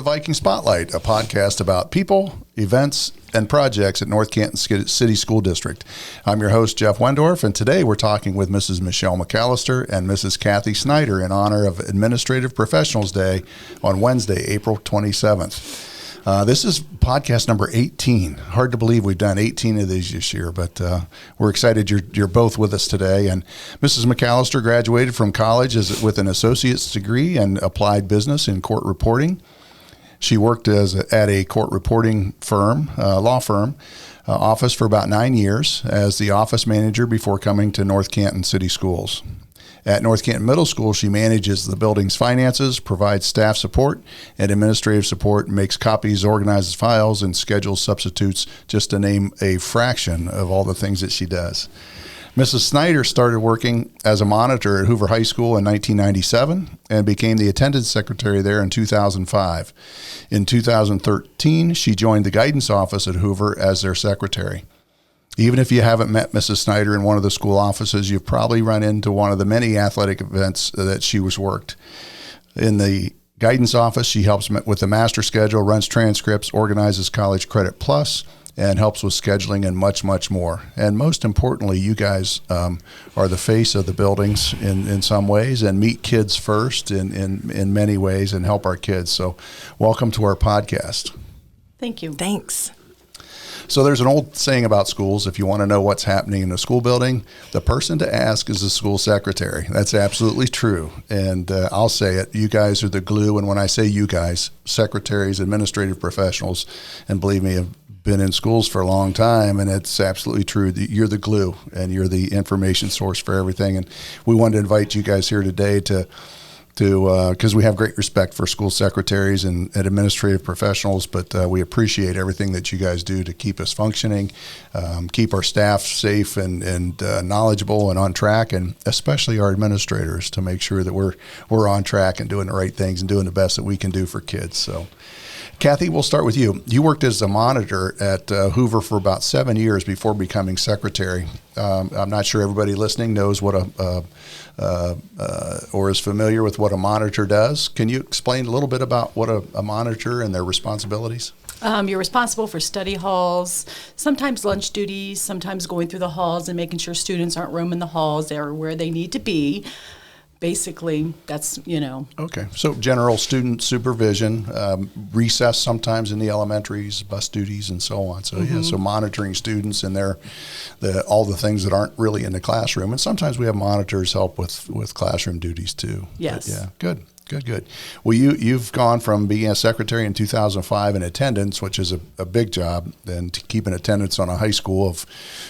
Viking Spotlight, a podcast about people, events, and projects at North Canton City School District. I'm your host, Jeff Wendorf, and today we're talking with Mrs. Michelle McAllister and Mrs. Kathy Snyder in honor of Administrative Professionals Day on Wednesday, April 27th. This is podcast number 18. Hard to believe we've done 18 of these this year, but we're excited you're both with us today. And Mrs. McAllister graduated from college with an associate's degree in applied business in court reporting. She worked at a court reporting firm, law firm, office for about 9 years as the office manager before coming to North Canton City Schools. At North Canton Middle School, she manages the building's finances, provides staff support and administrative support, makes copies, organizes files, and schedules substitutes, just to name a fraction of all the things that she does. Mrs. Snyder started working as a monitor at Hoover High School in 1997 and became the attendance secretary there in 2005. In 2013, she joined the guidance office at Hoover as their secretary. Even if you haven't met Mrs. Snyder in one of the school offices, you've probably run into one of the many athletic events that she was worked. In the guidance office, she helps with the master schedule, runs transcripts, organizes College Credit Plus, and helps with scheduling and much, much more. And most importantly, you guys are the face of the buildings in some ways and meet kids first in many ways and help our kids. So welcome to our podcast. Thank you. Thanks. So there's an old saying about schools: if you want to know what's happening in a school building, the person to ask is the school secretary. That's absolutely true. And I'll say it, you guys are the glue. And when I say you guys, secretaries, administrative professionals, and believe me, have been in schools for a long time, and it's absolutely true that you're the glue and you're the information source for everything. And we wanted to invite you guys here today because we have great respect for school secretaries and administrative professionals, but we appreciate everything that you guys do to keep us functioning, keep our staff safe and knowledgeable and on track, and especially our administrators to make sure that we're on track and doing the right things and doing the best that we can do for kids. So, Kathy, we'll start with you. You worked as a monitor at Hoover for about 7 years before becoming secretary. I'm not sure everybody listening knows what or is familiar with what a monitor does. Can you explain a little bit about what a monitor and their responsibilities? You're responsible for study halls, sometimes lunch duties, sometimes going through the halls and making sure students aren't roaming the halls. They're where they need to be. Basically, that's, Okay. So general student supervision, recess sometimes in the elementaries, bus duties, and so on. So, so monitoring students and all the things that aren't really in the classroom. And sometimes we have monitors help with classroom duties too. Yes. But yeah, good. Well, you've gone from being a secretary in 2005 in attendance, which is a big job, and to keep an attendance on a high school of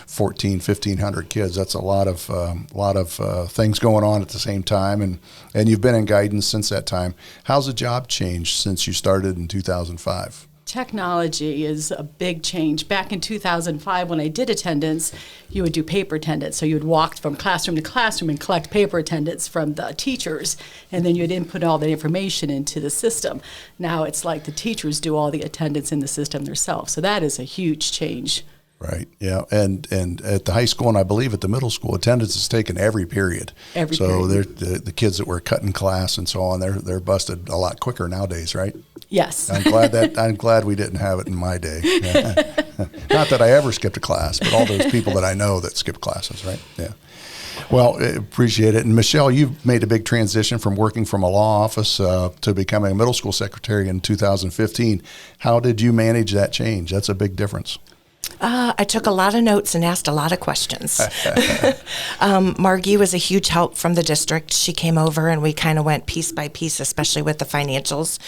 1,500 kids. That's a lot of things going on at the same time, and you've been in guidance since that time. How's the job changed since you started in 2005? Technology is a big change. Back in 2005, when I did attendance, you would do paper attendance. So you would walk from classroom to classroom and collect paper attendance from the teachers, and then you'd input all the information into the system. Now it's like the teachers do all the attendance in the system themselves. So that is a huge change. Right. Yeah. And at the high school, and I believe at the middle school, attendance is taken every period. So the kids that were cutting class and so on, they're busted a lot quicker nowadays, right? Yes. I'm glad we didn't have it in my day. Not that I ever skipped a class, but all those people that I know that skipped classes, right? Yeah. Well, appreciate it. And Michelle, you've made a big transition from working from a law office to becoming a middle school secretary in 2015. How did you manage that change? That's a big difference. I took a lot of notes and asked a lot of questions. Margie was a huge help from the district. She came over and we kind of went piece by piece, especially with the financials,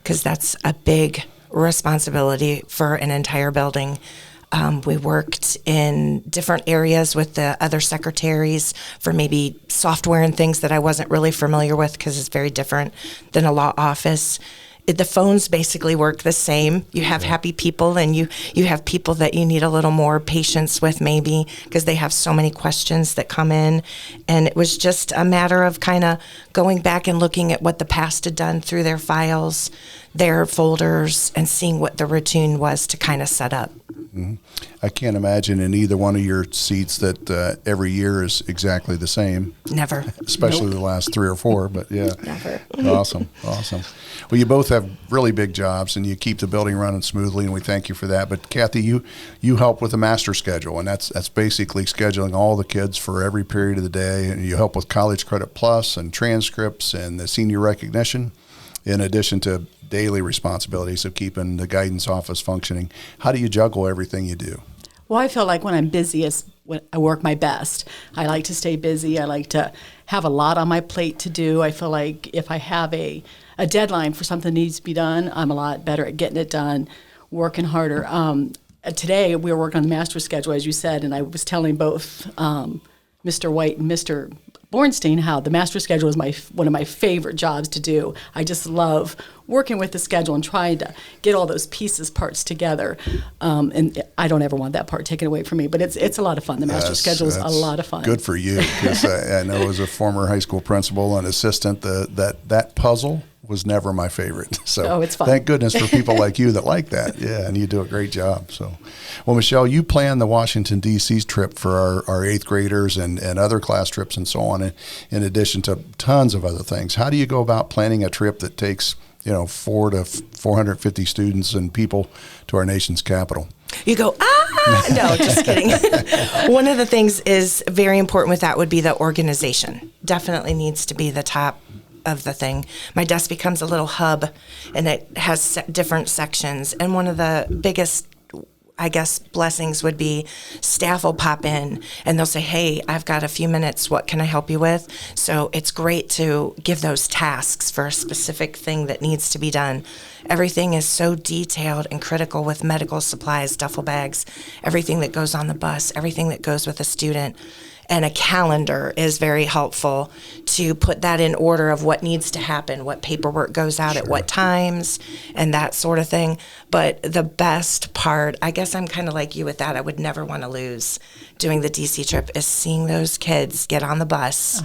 because that's a big responsibility for an entire building. We worked in different areas with the other secretaries for maybe software and things that I wasn't really familiar with because it's very different than a law office. The phones basically work the same. You have happy people and you have people that you need a little more patience with maybe because they have so many questions that come in. And it was just a matter of kind of going back and looking at what the past had done through their files their folders and seeing what the routine was to kind of set up. I can't imagine in either one of your seats that every year is exactly the same. Never. Especially the last 3 or 4, but yeah. Never. Awesome. Well, you both have really big jobs, and you keep the building running smoothly, and we thank you for that. But Kathy, you help with the master schedule, and that's basically scheduling all the kids for every period of the day, and you help with College Credit Plus and transcripts and the senior recognition, in addition to daily responsibilities of keeping the guidance office functioning. How do you juggle everything you do? Well, I feel like when I'm busiest, when I work my best. I like to stay busy. I like to have a lot on my plate to do. I feel like if I have a deadline for something that needs to be done, I'm a lot better at getting it done, working harder. Today, we were working on the master schedule, as you said, and I was telling both Mr. White and Mr. Bornstein how the master schedule is one of my favorite jobs to do. I just love working with the schedule and trying to get all those parts together. And I don't ever want that part taken away from me, but it's a lot of fun. The master schedule is a lot of fun. Good for you, because I know as a former high school principal and assistant, that puzzle was never my favorite. So it's fun. Thank goodness for people like you that like that. Yeah, and you do a great job. So, well, Michelle, you planned the Washington, D.C. trip for our 8th graders and other class trips and so on, in addition to tons of other things. How do you go about planning a trip that takes 4 to 450 students and people to our nation's capital? You go, no, just kidding. One of the things is very important with that would be the organization. Definitely needs to be the top of the thing. My desk becomes a little hub, and it has different sections. And one of the biggest, I guess, blessings would be staff will pop in and they'll say, hey, I've got a few minutes. What can I help you with? So it's great to give those tasks for a specific thing that needs to be done. Everything is so detailed and critical with medical supplies, duffel bags, everything that goes on the bus, everything that goes with a student. And a calendar is very helpful to put that in order of what needs to happen, what paperwork goes out at what times, and that sort of thing. But the best part, I guess I'm kind of like you with that, I would never want to lose doing the DC trip, is seeing those kids get on the bus.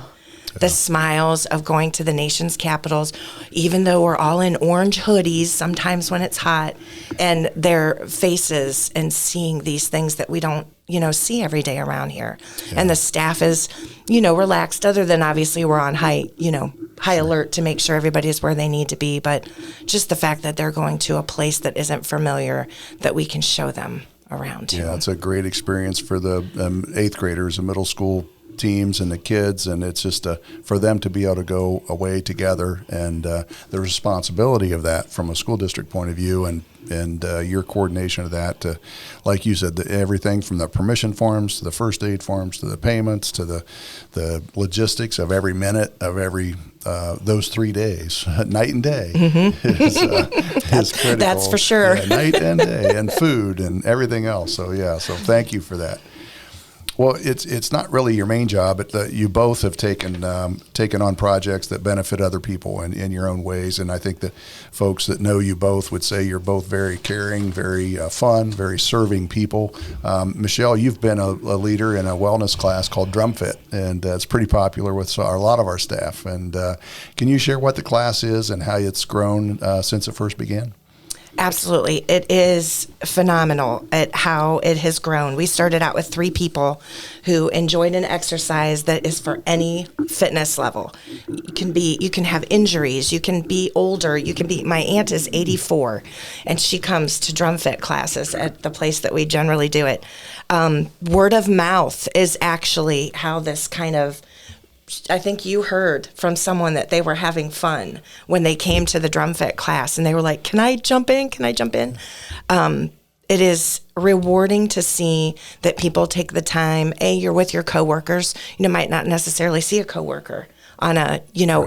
The smiles of going to the nation's capitals, even though we're all in orange hoodies sometimes when it's hot, and their faces, and seeing these things that we don't, see every day around here. Yeah. And the staff is, relaxed, other than obviously we're on high alert to make sure everybody is where they need to be. But just the fact that they're going to a place that isn't familiar, that we can show them around. Yeah, it's a great experience for the 8th graders and middle school teams and the kids, and it's just for them to be able to go away together, and the responsibility of that from a school district point of view, and your coordination of that, to, like you said, everything from the permission forms to the first aid forms to the payments to the logistics of every minute of every those 3 days, night and day, is critical. That's for sure. Yeah, night and day, and food and everything else. So so thank you for that. Well, it's not really your main job, but you both have taken on projects that benefit other people in your own ways, and I think that folks that know you both would say you're both very caring, very fun, very serving people. Michelle, you've been a leader in a wellness class called Drum Fit, and it's pretty popular with a lot of our staff. And can you share what the class is and how it's grown since it first began? Absolutely. It is phenomenal at how it has grown. We started out with 3 people who enjoyed an exercise that is for any fitness level. You can have injuries, you can be older, my aunt is 84 and she comes to drum fit classes at the place that we generally do it. Word of mouth is actually how this kind of, I think you heard from someone that they were having fun when they came to the drum fit class, and they were like, can I jump in? It is rewarding to see that people take the time. You're with your coworkers. You might not necessarily see a coworker on a,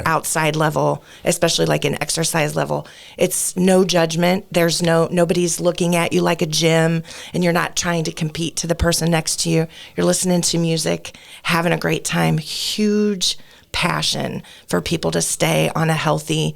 outside level, especially like an exercise level. It's no judgment. There's nobody's looking at you like a gym, and you're not trying to compete to the person next to you. You're listening to music, having a great time. Huge passion for people to stay on a healthy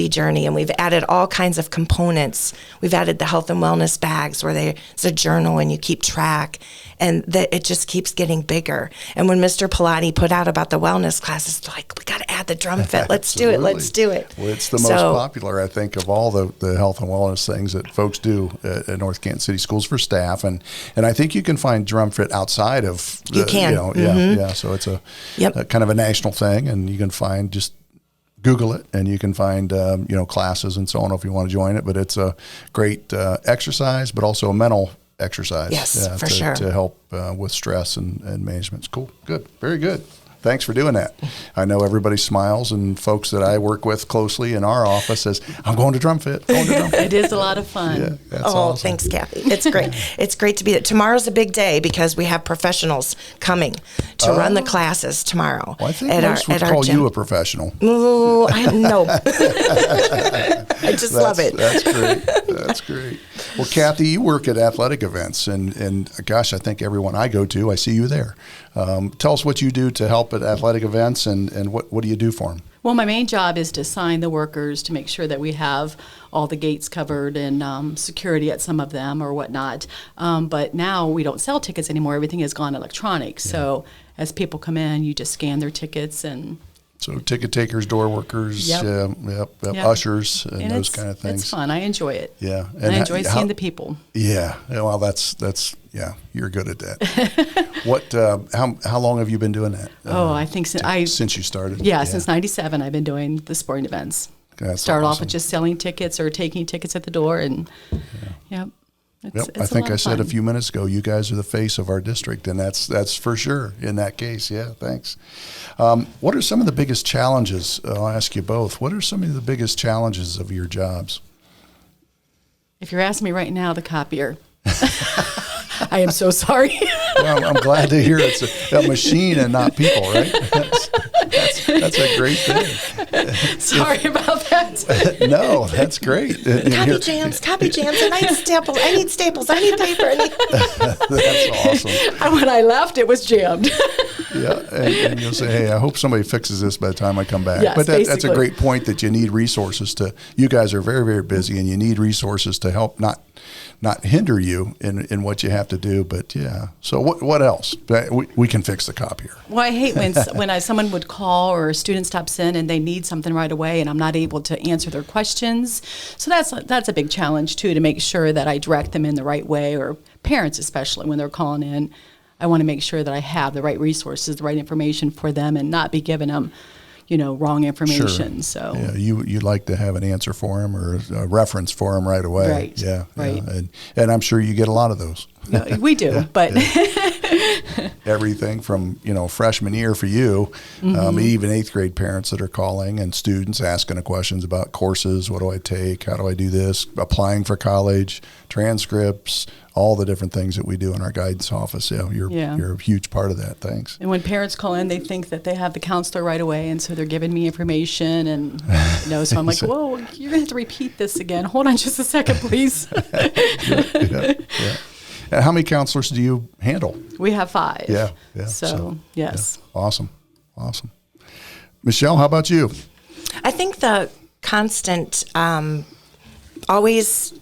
journey. And we've added all kinds of components. We've added the health and wellness bags where there's a journal and you keep track. and that it just keeps getting bigger. And when Mr. Pilati put out about the wellness classes, like, we got to add the drum fit. Let's do it. Let's do it. Well, it's the most popular, I think, of all the health and wellness things that folks do at North Canton City Schools for staff. And I think you can find drum fit outside of you can. Yeah. So it's a kind of a national thing, and you can find, just Google it, and you can find classes and so on if you want to join it. But it's a great exercise, but also a mental exercise. Yes, for sure. To help with stress and management. It's cool. Good. Very good. Thanks for doing that. I know everybody smiles, and folks that I work with closely in our office says, I'm going to drum fit. It is a lot of fun. Yeah, that's awesome. Awesome. Thanks, Kathy. It's great. It's great to be there. Tomorrow's a big day because we have professionals coming to run the classes tomorrow. Well, I think most would call you a professional. No. I just love it. That's great. That's great. Well, Kathy, you work at athletic events, and gosh, I think everyone I go to, I see you there. Tell us what you do to help at athletic events, and what do you do for them? Well, my main job is to assign the workers to make sure that we have all the gates covered and security at some of them or whatnot. But now we don't sell tickets anymore. Everything has gone electronic. Yeah. So as people come in, you just scan their tickets and... So ticket takers, door workers, ushers, and those kind of things. It's fun. I enjoy it. Yeah. And I enjoy seeing the people. Yeah. Well, that's you're good at that. How long have you been doing that? I think since you started. Yeah, since '97, I've been doing the sporting events. Started off with just selling tickets or taking tickets at the door, and It's I think I said a few minutes ago, you guys are the face of our district, and that's for sure in that case. Yeah, thanks. What are some of the biggest challenges? I'll ask you both. What are some of the biggest challenges of your jobs? If you're asking me right now, the copier. I am so sorry. Well, I'm glad to hear it's a machine and not people, right? That's a great thing. Sorry about that. No, that's great. Copy jams. I need staples. I need paper. That's awesome. When I left, it was jammed. Yeah, and you'll say, hey, I hope somebody fixes this by the time I come back. Yes, but that's a great point, that you need resources you guys are very, very busy, and you need resources to help not hinder you in what you have to do. But yeah, so what else? We can fix the copier. Well, I hate when someone would call or a student stops in and they need something right away, and I'm not able to answer their questions. So that's a big challenge too, to make sure that I direct them in the right way, or parents especially when they're calling in. I want to make sure that I have the right resources, the right information for them, and not be giving them, wrong information. Sure. So yeah, you'd like to have an answer for them or a reference for them right away. Right. Yeah. Right. Yeah. And I'm sure you get a lot of those. No, we do, but everything from freshman year for you, even 8th grade parents that are calling, and students asking questions about courses. What do I take? How do I do this? Applying for college, transcripts, all the different things that we do in our guidance office. Yeah, you're a huge part of that. Thanks. And when parents call in, they think that they have the counselor right away, and so they're giving me information, and so I'm like, whoa, you're gonna have to repeat this again. Hold on just a second, please. Yeah. And how many counselors do you handle? We have 5. Yeah. So yes. Yeah. Awesome. Michelle, how about you? I think the constant, always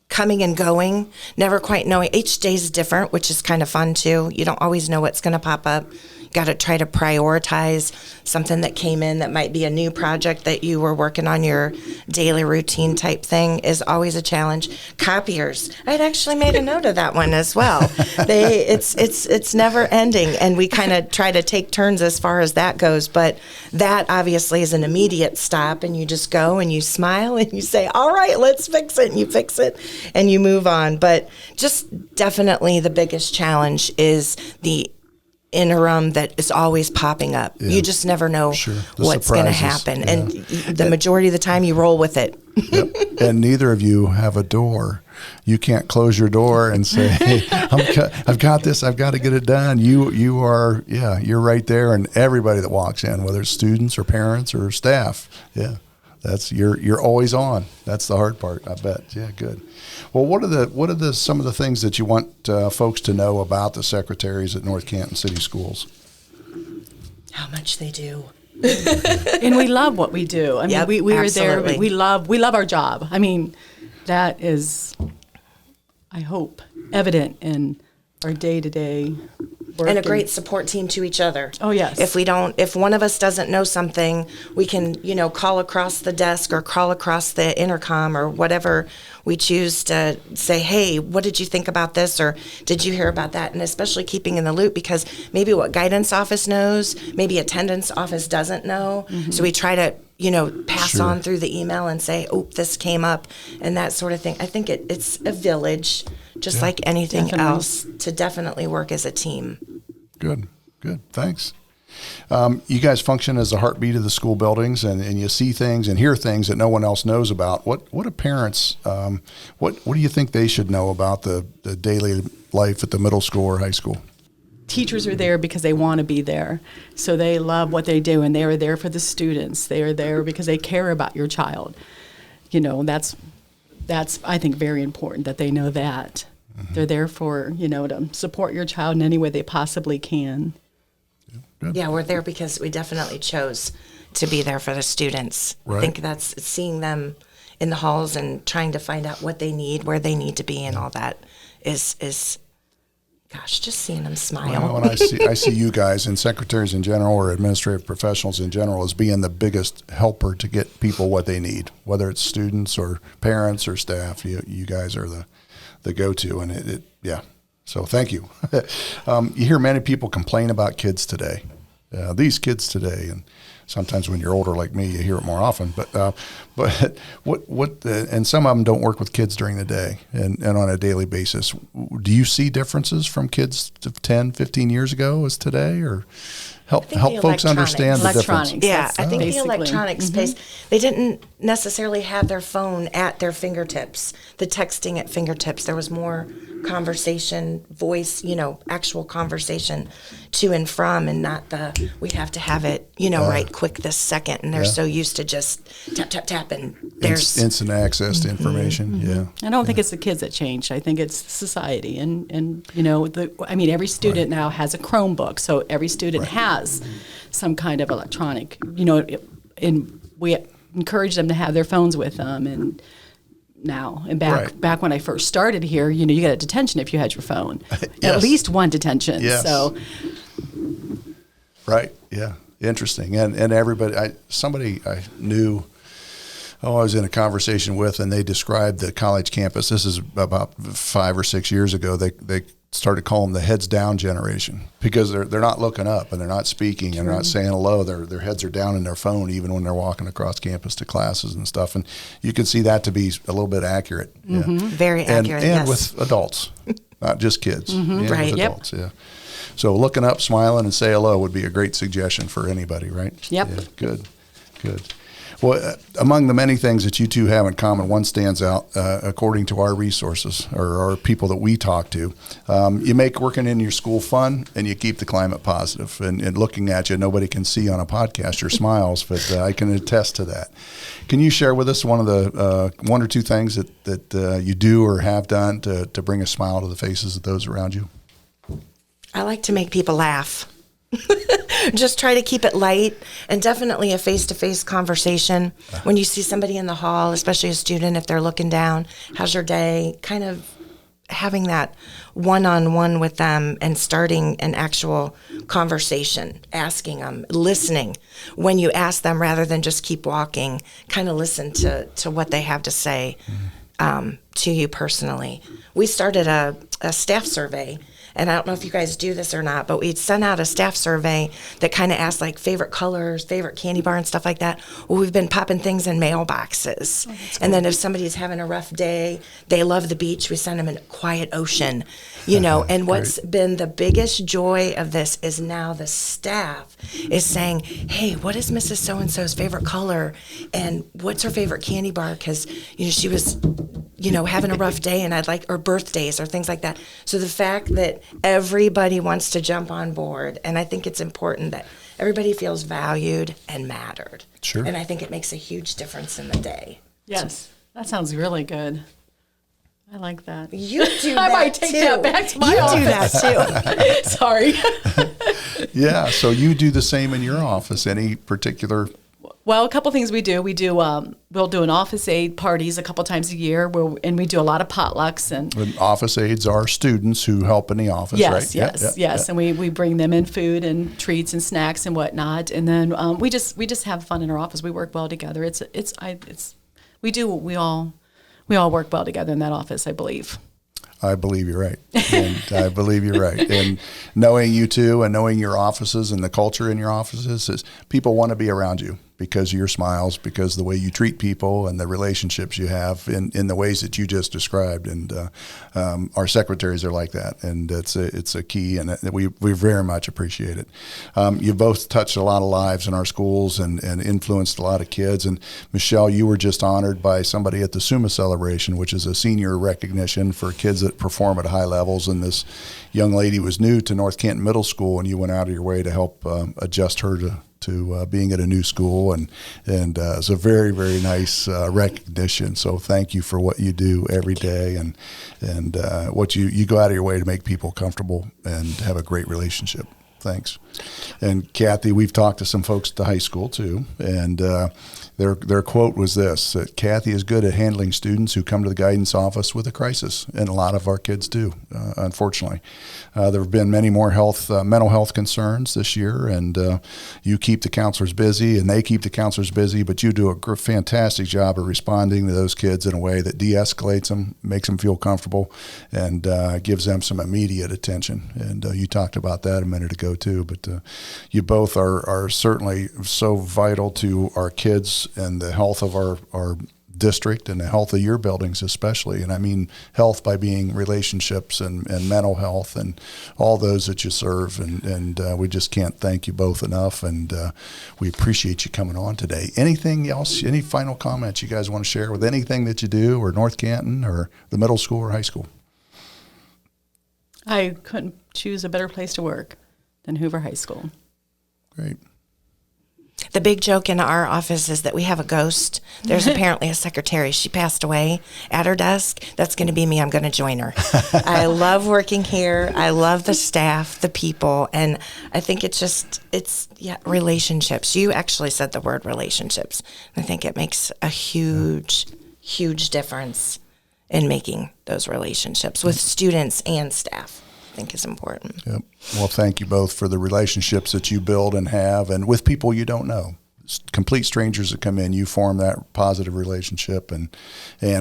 coming and going, never quite knowing. Each day is different, which is kind of fun too. You don't always know what's going to pop up. Got to try to prioritize something that came in that might be a new project that you were working on, your daily routine type thing is always a challenge. Copiers, I'd actually made a note of that one as well. It's never ending, and we kind of try to take turns as far as that goes. But that obviously is an immediate stop, and you just go and you smile and you say, "All right, let's fix it." And you fix it and you move on. But just definitely the biggest challenge is the interim that is always popping up. Yeah. You just never know what's going to happen. Yeah. And the majority of the time you roll with it. Yep. And neither of you have a door. You can't close your door and say, hey, I've got this, I've got to get it done. You're right there, and everybody that walks in, whether it's students or parents or staff. Yeah. You're always on. That's the hard part, I bet. Yeah, good. Well, what are some of the things that you want folks to know about the secretaries at North Canton City Schools? How much they do. And we love what we do. I mean, we are there. We love our job. I mean, that is, I hope, evident in our day-to-day work. And a great support team to each other. Oh, yes. If one of us doesn't know something, we can, call across the desk or call across the intercom or whatever we choose to say, hey, what did you think about this? Or did you hear about that? And especially keeping in the loop, because maybe what guidance office knows, maybe attendance office doesn't know. Mm-hmm. So we try to, pass on through the email and say, oh, this came up and that sort of thing. I think it's a village, just like anything else, to definitely work as a team. Good. Thanks. You guys function as the heartbeat of the school buildings, and you see things and hear things that no one else knows about. What do parents, what do you think they should know about the daily life at the middle school or high school? Teachers are there because they want to be there. So they love what they do, and they are there for the students. They are there because they care about your child. That's I think, very important that they know that. Mm-hmm. They're there for, to support your child in any way they possibly can. Good. Yeah, we're there because we definitely chose to be there for the students. Right. I think that's seeing them in the halls and trying to find out what they need, where they need to be, and all that is gosh, just seeing them smile. Well, and I see you guys and secretaries in general or administrative professionals in general as being the biggest helper to get people what they need, whether it's students or parents or staff. You guys are the go-to, and yeah. So thank you. You hear many people complain about kids today. These kids today, and sometimes when you're older like me, you hear it more often. But what and some of them don't work with kids during the day and on a daily basis. Do you see differences from kids of 10, 15 years ago as today, or help folks understand the difference? Yeah, I think basically. the electronic space, they didn't necessarily have their phone at their fingertips, the texting at fingertips. There was more conversation, voice, actual conversation to and from, and not we have to have it, right quick this second. And they're so used to just tap, tap, tap, and there's instant access to information. Mm-hmm. Yeah. I don't think it's the kids that change. I think it's society. And every student now has a Chromebook, so every student has some kind of electronic, and we encourage them to have their phones with them. And back when I first started here, you got a detention if you had your phone. At least one detention. Yes. So right. Yeah. Interesting. And everybody, somebody I knew, I was in a conversation with, and they described the college campus. This is about 5 or 6 years ago. They started calling them the heads down generation, because they're not looking up and they're not speaking and they're not saying hello. Their heads are down in their phone even when they're walking across campus to classes and stuff. And you can see that to be a little bit accurate. Mm-hmm. Yeah. Very accurate. And with adults, not just kids. Mm-hmm. Right. With adults. Yep. Yeah. So looking up, smiling, and say hello would be a great suggestion for anybody, right? Yep. Yeah, good. Well, among the many things that you two have in common, one stands out according to our resources or our people that we talk to. You make working in your school fun, and you keep the climate positive. And looking at you, nobody can see on a podcast your smiles, but I can attest to that. Can you share with us one of the one or two things that you do or have done to bring a smile to the faces of those around you? I like to make people laugh. Just try to keep it light, and definitely a face-to-face conversation. When you see somebody in the hall, especially a student, if they're looking down, how's your day? Kind of having that one-on-one with them and starting an actual conversation, asking them, listening. When you ask them, rather than just keep walking, kind of listen to what they have to say to you personally. We started a staff survey. And I don't know if you guys do this or not, but we'd sent out a staff survey that kind of asked like favorite colors, favorite candy bar, and stuff like that. Well, we've been popping things in mailboxes. And then if somebody's having a rough day, they love the beach, we send them a quiet ocean, And what's been the biggest joy of this is now the staff is saying, hey, what is Mrs. So-and-so's favorite color? And what's her favorite candy bar? Because, she was, having a rough day, and or birthdays or things like that. So the fact that everybody wants to jump on board, and I think it's important that everybody feels valued and mattered. Sure. And I think it makes a huge difference in the day. yes, that sounds really good. I like that. You do that I might take too. that back to my You office. do that too. Sorry. Yeah, so you do the same in your office. Any particular Well, a couple things we do. We'll do an office aid parties a couple times a year, and we do a lot of potlucks. And office aides are students who help in the office, right? Yes. And we bring them in food and treats and snacks and whatnot. And then we just have fun in our office. We work well together. We all work well together in that office, I believe. I believe you're right. And I believe you're right. And knowing you two and knowing your offices and the culture in your offices is people want to be around you because of your smiles, because of the way you treat people and the relationships you have in the ways that you just described. And our secretaries are like that. And it's a key, and we very much appreciate it. You've both touched a lot of lives in our schools and influenced a lot of kids. And Michelle, you were just honored by somebody at the SUMA celebration, which is a senior recognition for kids that perform at high levels. And this young lady was new to North Canton Middle School, and you went out of your way to help adjust her to being at a new school, and it's a very, very nice recognition. So thank you for what you do every day, and what you go out of your way to make people comfortable and have a great relationship. Thanks. And Kathy, we've talked to some folks at the high school too, and their quote was this: that Kathy is good at handling students who come to the guidance office with a crisis, and a lot of our kids do, unfortunately. There have been many more mental health concerns this year, and you keep the counselors busy, and they keep the counselors busy, but you do a fantastic job of responding to those kids in a way that de-escalates them, makes them feel comfortable, and gives them some immediate attention. And you talked about that a minute ago too, but you both are certainly so vital to our kids and the health of our district and the health of your buildings especially. And I mean health by being relationships and mental health and all those that you serve. And we just can't thank you both enough. And we appreciate you coming on today. Anything else, any final comments you guys want to share with anything that you do, or North Canton or the middle school or high school? I couldn't choose a better place to work than Hoover High School. Great. The big joke in our office is that we have a ghost. There's apparently a secretary. She passed away at her desk. That's going to be me. I'm going to join her. I love working here. I love the staff, the people, and I think it's relationships. You actually said the word relationships. I think it makes a huge difference in making those relationships with students and staff. I think is important. Yep. Well, thank you both for the relationships that you build and have, and with people you don't know. Complete strangers that come in, you form that positive relationship, and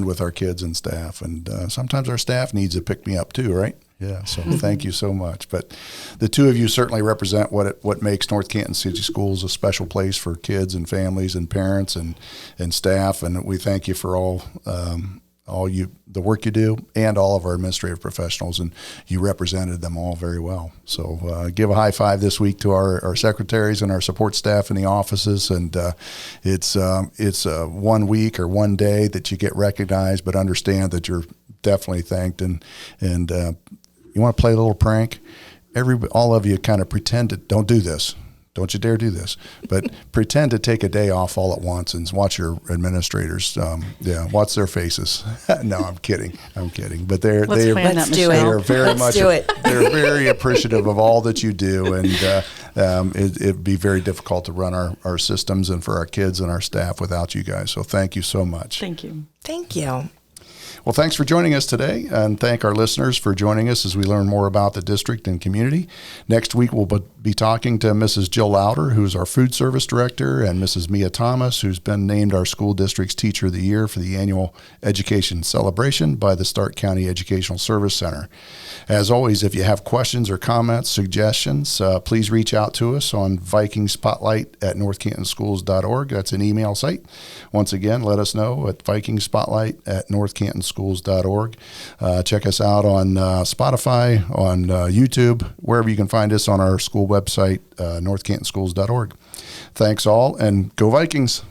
with our kids and staff. And sometimes our staff needs a pick-me-up too, right? Yeah, so thank you so much. But the two of you certainly represent what makes North Canton City Schools a special place for kids and families and parents and staff, and we thank you for all the work you do, and all of our administrative professionals, and you represented them all very well. So give a high five this week to our secretaries and our support staff in the offices. And it's 1 week or 1 day that you get recognized, but understand that you're definitely thanked. And you want to play a little prank? All of you kind of pretend to don't do this. Don't you dare do this, but pretend to take a day off all at once and watch your administrators. Watch their faces. No, I'm kidding. But they're very appreciative of all that you do, and it'd be very difficult to run our systems and for our kids and our staff without you guys. So thank you so much. Thank you. Thank you. Well, thanks for joining us today, and thank our listeners for joining us as we learn more about the district and community. Next week, we'll be talking to Mrs. Jill Louder, who's our food service director, and Mrs. Mia Thomas, who's been named our school district's Teacher of the Year for the annual education celebration by the Stark County Educational Service Center. As always, if you have questions or comments, suggestions, please reach out to us on vikingspotlight@northcantonschools.org. That's an email site. Once again, let us know at vikingspotlight@northcantonschools.org. Check us out on Spotify, on YouTube, wherever you can find us on our school website, northcantonschools.org. Thanks all, and go Vikings.